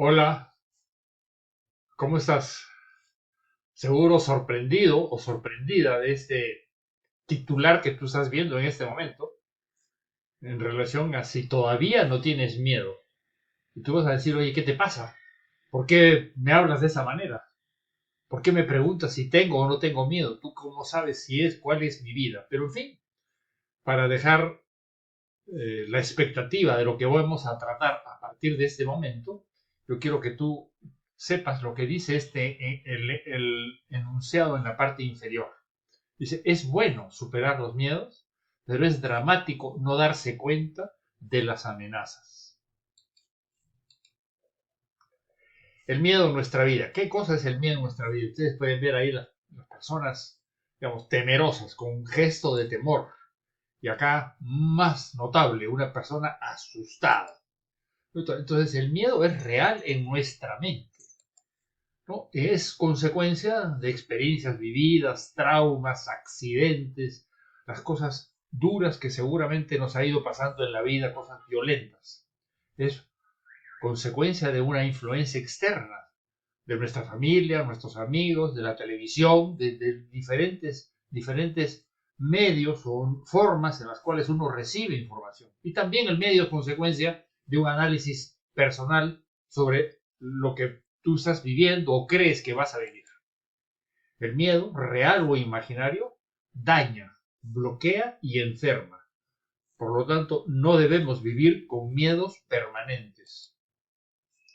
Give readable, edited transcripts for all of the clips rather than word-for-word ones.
Hola, ¿cómo estás? Seguro sorprendido o sorprendida de este titular que tú estás viendo en este momento en relación a si todavía no tienes miedo. Y tú vas a decir, oye, ¿qué te pasa? ¿Por qué me hablas de esa manera? ¿Por qué me preguntas si tengo o no tengo miedo? ¿Tú cómo sabes si es, cuál es mi vida? Pero en fin, para dejar la expectativa de lo que vamos a tratar a partir de este momento, yo quiero que tú sepas lo que dice el enunciado en la parte inferior. Dice, es bueno superar los miedos, pero es dramático no darse cuenta de las amenazas. El miedo en nuestra vida. ¿Qué cosa es el miedo en nuestra vida? Ustedes pueden ver ahí las personas, digamos, temerosas, con un gesto de temor. Y acá, más notable, una persona asustada. Entonces, el miedo es real en nuestra mente, ¿no? Es consecuencia de experiencias vividas, traumas, accidentes, las cosas duras que seguramente nos ha ido pasando en la vida, cosas violentas. Es consecuencia de una influencia externa, de nuestra familia, nuestros amigos, de la televisión, de diferentes medios o formas en las cuales uno recibe información. Y también el medio es consecuencia de un análisis personal sobre lo que tú estás viviendo o crees que vas a vivir. El miedo, real o imaginario, daña, bloquea y enferma. Por lo tanto, no debemos vivir con miedos permanentes.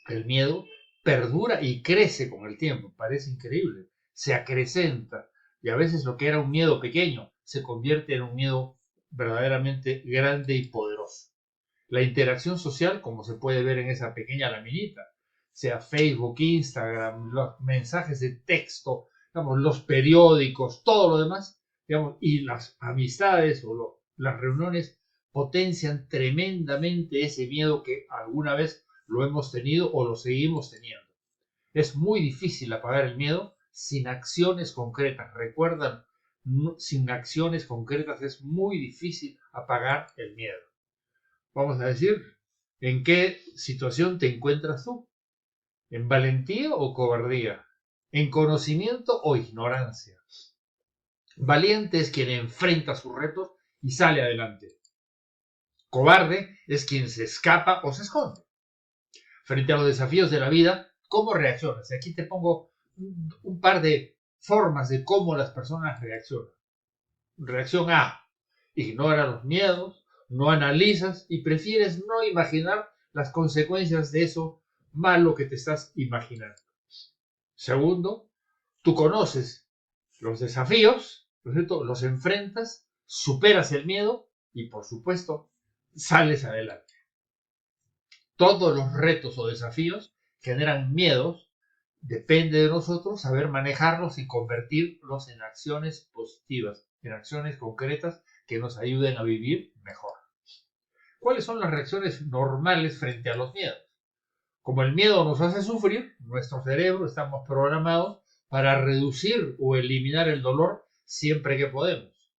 El miedo perdura y crece con el tiempo, parece increíble, se acrecenta y a veces lo que era un miedo pequeño se convierte en un miedo verdaderamente grande y poderoso. La interacción social, como se puede ver en esa pequeña laminita, sea Facebook, Instagram, los mensajes de texto, digamos, los periódicos, todo lo demás, digamos, y las amistades las reuniones potencian tremendamente ese miedo que alguna vez lo hemos tenido o lo seguimos teniendo. Es muy difícil apagar el miedo sin acciones concretas. Recuerdan, sin acciones concretas es muy difícil apagar el miedo. Vamos a decir, ¿en qué situación te encuentras tú? ¿En valentía o cobardía? ¿En conocimiento o ignorancia? Valiente es quien enfrenta sus retos y sale adelante. Cobarde es quien se escapa o se esconde. Frente a los desafíos de la vida, ¿cómo reaccionas? Aquí te pongo un par de formas de cómo las personas reaccionan. Reacción A, ignora los miedos, no analizas y prefieres no imaginar las consecuencias de eso malo que te estás imaginando. Segundo, tú conoces los desafíos, ¿no es cierto? Los enfrentas, superas el miedo y por supuesto sales adelante. Todos los retos o desafíos generan miedos. Depende de nosotros saber manejarlos y convertirlos en acciones positivas, en acciones concretas que nos ayuden a vivir mejor. ¿Cuáles son las reacciones normales frente a los miedos? Como el miedo nos hace sufrir, nuestro cerebro estamos programados para reducir o eliminar el dolor siempre que podemos.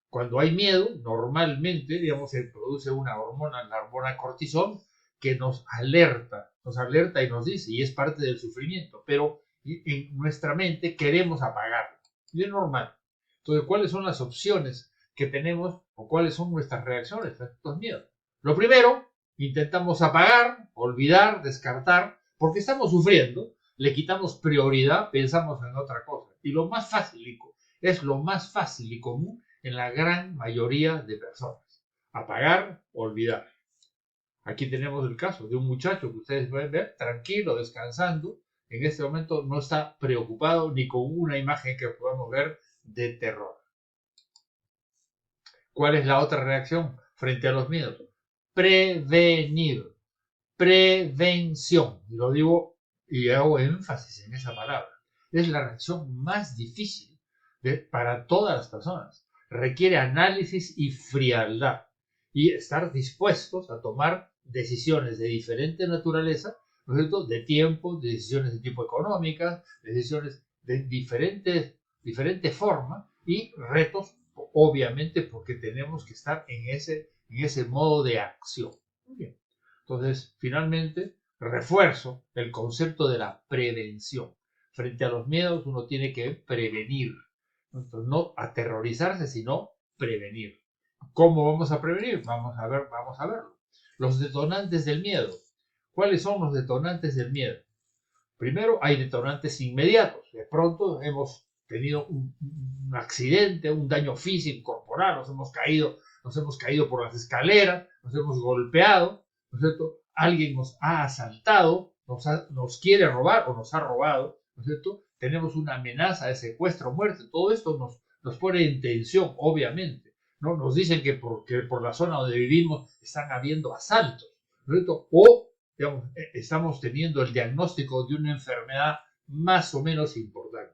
Cuando hay miedo, normalmente, digamos, se produce una hormona, la hormona cortisol, que nos alerta y nos dice, y es parte del sufrimiento, pero en nuestra mente queremos apagarlo. Y es normal. Entonces, ¿cuáles son las opciones que tenemos o cuáles son nuestras reacciones a estos miedos? Lo primero, intentamos apagar, olvidar, descartar, porque estamos sufriendo, le quitamos prioridad, pensamos en otra cosa. Y lo más fácil, es lo más fácil y común en la gran mayoría de personas. Apagar, olvidar. Aquí tenemos el caso de un muchacho que ustedes pueden ver tranquilo, descansando. En este momento no está preocupado ni con una imagen que podamos ver de terror. ¿Cuál es la otra reacción frente a los miedos? Prevenir. Prevención. Lo digo y hago énfasis en esa palabra. Es la reacción más difícil para todas las personas. Requiere análisis y frialdad y estar dispuestos a tomar decisiones de diferente naturaleza, ¿no es cierto? De tiempo, de decisiones de tipo económicas, decisiones de diferente forma y retos, obviamente, porque tenemos que estar en ese modo de acción. Muy bien. Entonces, finalmente, refuerzo el concepto de la prevención. Frente a los miedos uno tiene que prevenir. Entonces, no aterrorizarse, sino prevenir. ¿Cómo vamos a prevenir? Vamos a verlo. Los detonantes del miedo. ¿Cuáles son los detonantes del miedo? Primero, hay detonantes inmediatos. De pronto hemos tenido un accidente, un daño físico, corporal, nos hemos caído por las escaleras, nos hemos golpeado, ¿no es cierto? Alguien nos ha asaltado, nos quiere robar o nos ha robado, ¿no es cierto? Tenemos una amenaza de secuestro o muerte. Todo esto nos pone en tensión, obviamente, ¿no? Nos dicen que por la zona donde vivimos están habiendo asaltos, ¿no es cierto? O digamos, estamos teniendo el diagnóstico de una enfermedad más o menos importante.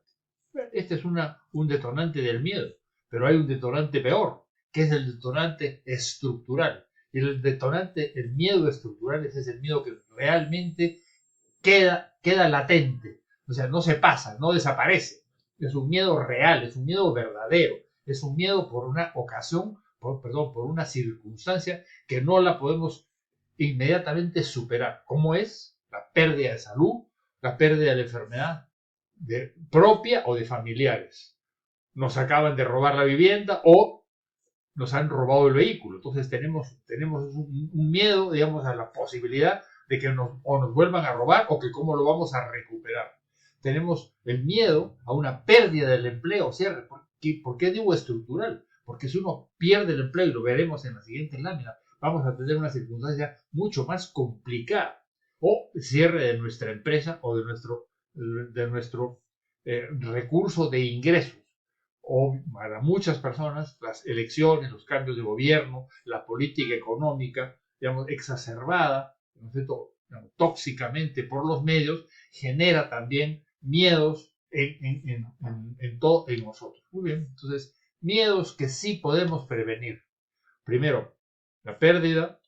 Este es un detonante del miedo, pero hay un detonante peor, que es el detonante estructural. Y el miedo estructural es el miedo que realmente queda latente, o sea, no se pasa, no desaparece. Es un miedo real, es un miedo verdadero, es un miedo por una ocasión, por una circunstancia que no la podemos inmediatamente superar, como es la pérdida de salud, la pérdida de la enfermedad propia o de familiares. Nos acaban de robar la vivienda o nos han robado el vehículo. Entonces tenemos un miedo, digamos, a la posibilidad de que nos vuelvan a robar o que cómo lo vamos a recuperar. Tenemos el miedo a una pérdida del empleo. O sea, ¿por qué digo estructural? Porque si uno pierde el empleo, y lo veremos en la siguiente lámina, vamos a tener una circunstancia mucho más complicada. O cierre de nuestra empresa o de nuestro recurso de ingresos. O para muchas personas, las elecciones, los cambios de gobierno, la política económica, digamos, exacerbada, ¿no es cierto?, digamos, tóxicamente por los medios, genera también miedos en nosotros. Muy bien, entonces, miedos que sí podemos prevenir. Primero, la pérdida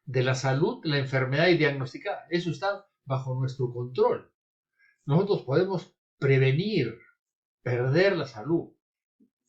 de la salud, la enfermedad diagnosticada. Eso está bajo nuestro control. Nosotros podemos prevenir perder la salud,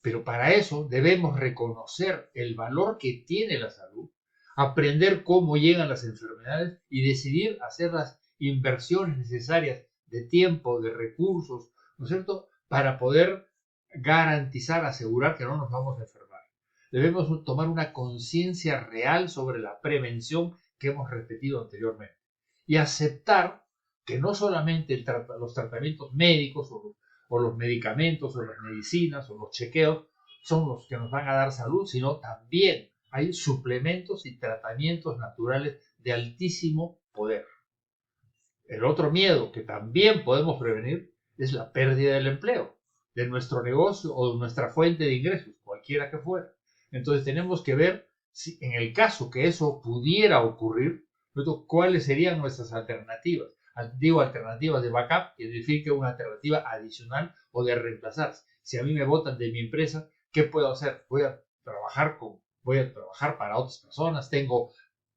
pero para eso debemos reconocer el valor que tiene la salud, aprender cómo llegan las enfermedades y decidir hacer las inversiones necesarias de tiempo, de recursos, ¿no es cierto?, para poder garantizar, asegurar que no nos vamos a enfermar. Debemos tomar una conciencia real sobre la prevención que hemos repetido anteriormente y aceptar que no solamente los tratamientos médicos o los medicamentos o las medicinas o los chequeos son los que nos van a dar salud, sino también hay suplementos y tratamientos naturales de altísimo poder. El otro miedo que también podemos prevenir es la pérdida del empleo, de nuestro negocio o de nuestra fuente de ingresos, cualquiera que fuera. Entonces tenemos que ver si en el caso que eso pudiera ocurrir, cuáles serían nuestras alternativas. Digo alternativas de backup, que significa una alternativa adicional o de reemplazar. Si a mí me botan de mi empresa, ¿qué puedo hacer? Voy a trabajar para otras personas,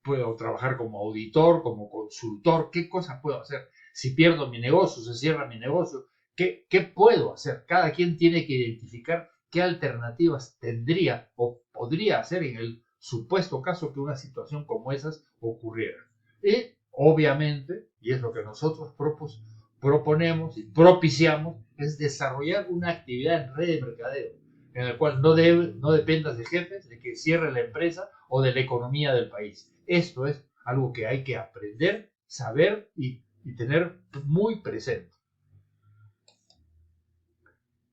puedo trabajar como auditor, como consultor, ¿qué cosas puedo hacer? Si pierdo mi negocio, se cierra mi negocio, ¿qué puedo hacer? Cada quien tiene que identificar qué alternativas tendría o podría hacer en el supuesto caso que una situación como esas ocurriera. Y obviamente, y es lo que nosotros proponemos y propiciamos, es desarrollar una actividad en red de mercadeo, en el cual no dependas de jefes, de que cierre la empresa o de la economía del país. Esto es algo que hay que aprender, saber y tener muy presente.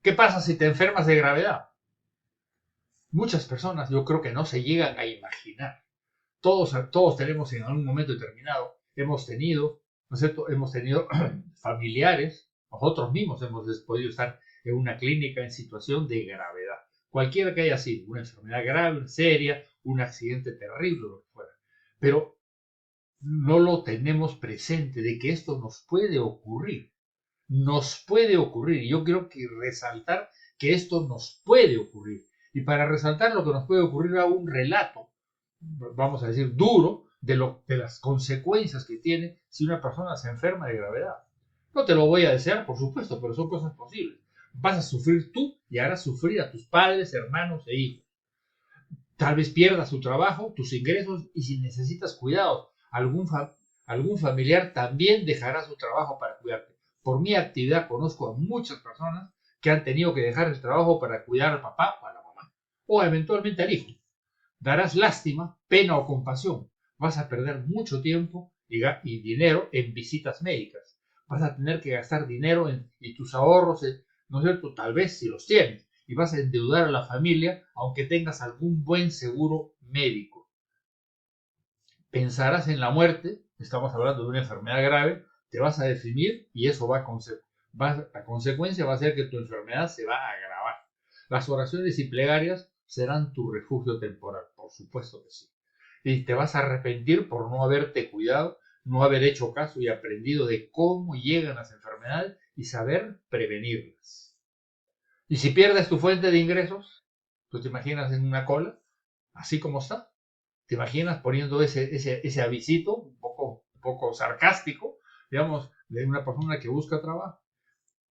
¿Qué pasa si te enfermas de gravedad? Muchas personas yo creo que no se llegan a imaginar. Todos tenemos en algún momento determinado, hemos tenido, ¿no es cierto?, hemos tenido familiares, nosotros mismos hemos podido estar en una clínica en situación de gravedad. Cualquiera que haya sido, una enfermedad grave, seria, un accidente terrible, lo que fuera. Pero no lo tenemos presente de que esto nos puede ocurrir. Nos puede ocurrir. Y yo quiero resaltar que esto nos puede ocurrir. Y para resaltar lo que nos puede ocurrir, hago un relato, vamos a decir, duro, de las consecuencias que tiene si una persona se enferma de gravedad. No te lo voy a desear, por supuesto, pero son cosas posibles. Vas a sufrir tú y harás sufrir a tus padres, hermanos e hijos. Tal vez pierdas tu trabajo, tus ingresos y si necesitas cuidado, Algún familiar también dejará su trabajo para cuidarte. Por mi actividad conozco a muchas personas que han tenido que dejar el trabajo para cuidar al papá o a la mamá, o eventualmente al hijo. Darás lástima, pena o compasión. Vas a perder mucho tiempo y dinero en visitas médicas. Vas a tener que gastar dinero y tus ahorros, ¿no es cierto? Tal vez si los tienes. Y vas a endeudar a la familia aunque tengas algún buen seguro médico. Pensarás en la muerte, estamos hablando de una enfermedad grave, te vas a deprimir y eso la consecuencia va a ser que tu enfermedad se va a agravar. Las oraciones y plegarias serán tu refugio temporal, por supuesto que sí. Y te vas a arrepentir por no haberte cuidado, no haber hecho caso y aprendido de cómo llegan las enfermedades y saber prevenirlas. Y si pierdes tu fuente de ingresos, ¿tú te imaginas en una cola, así como está? ¿Te imaginas poniendo ese avisito un poco sarcástico, digamos, de una persona que busca trabajo?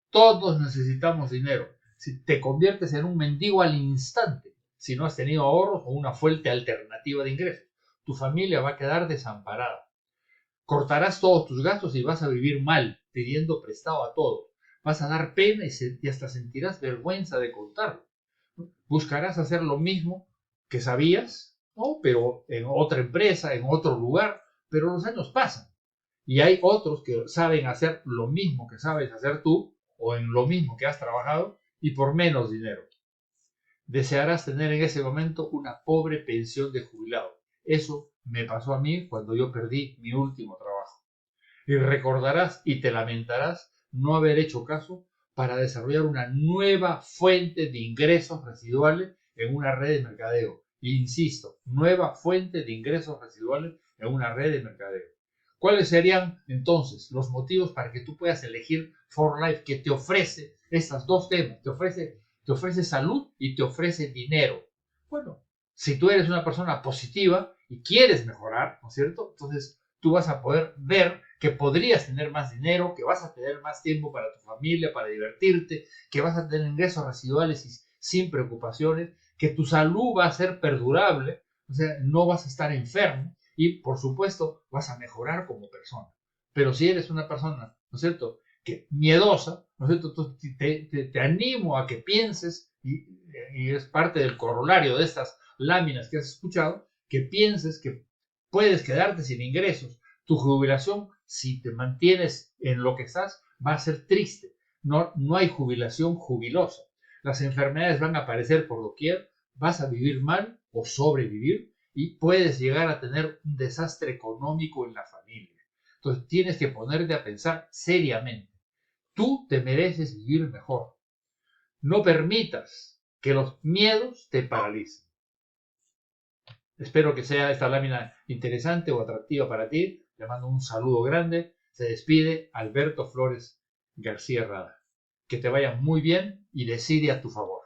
Todos necesitamos dinero. Si te conviertes en un mendigo al instante, si no has tenido ahorros o una fuente alternativa de ingresos, tu familia va a quedar desamparada. Cortarás todos tus gastos y vas a vivir mal, pidiendo prestado a todos. Vas a dar pena y hasta sentirás vergüenza de contarlo. Buscarás hacer lo mismo que sabías, ¿no? Pero en otra empresa, en otro lugar, pero los años pasan. Y hay otros que saben hacer lo mismo que sabes hacer tú, o en lo mismo que has trabajado, y por menos dinero. Desearás tener en ese momento una pobre pensión de jubilado. Eso me pasó a mí cuando yo perdí mi último trabajo. Y recordarás y te lamentarás no haber hecho caso para desarrollar una nueva fuente de ingresos residuales en una red de mercadeo. Insisto, nueva fuente de ingresos residuales en una red de mercadeo. ¿Cuáles serían entonces los motivos para que tú puedas elegir For Life que te ofrece estas dos temas? Te ofrece salud y te ofrece dinero. Bueno, si tú eres una persona positiva y quieres mejorar, ¿no es cierto? Entonces tú vas a poder ver que podrías tener más dinero, que vas a tener más tiempo para tu familia, para divertirte, que vas a tener ingresos residuales y sin preocupaciones, que tu salud va a ser perdurable, o sea, no vas a estar enfermo y, por supuesto, vas a mejorar como persona. Pero si eres una persona, ¿no es cierto?, que miedosa, ¿no es cierto?, entonces te animo a que pienses, y es parte del corolario de estas láminas que has escuchado, que pienses que puedes quedarte sin ingresos. Tu jubilación, si te mantienes en lo que estás, va a ser triste. No hay jubilación jubilosa. Las enfermedades van a aparecer por doquier, vas a vivir mal o sobrevivir y puedes llegar a tener un desastre económico en la familia. Entonces tienes que ponerte a pensar seriamente. Tú te mereces vivir mejor. No permitas que los miedos te paralicen. Espero que sea esta lámina interesante o atractiva para ti. Le mando un saludo grande. Se despide Alberto Flores García Rada. Que te vaya muy bien y decide a tu favor.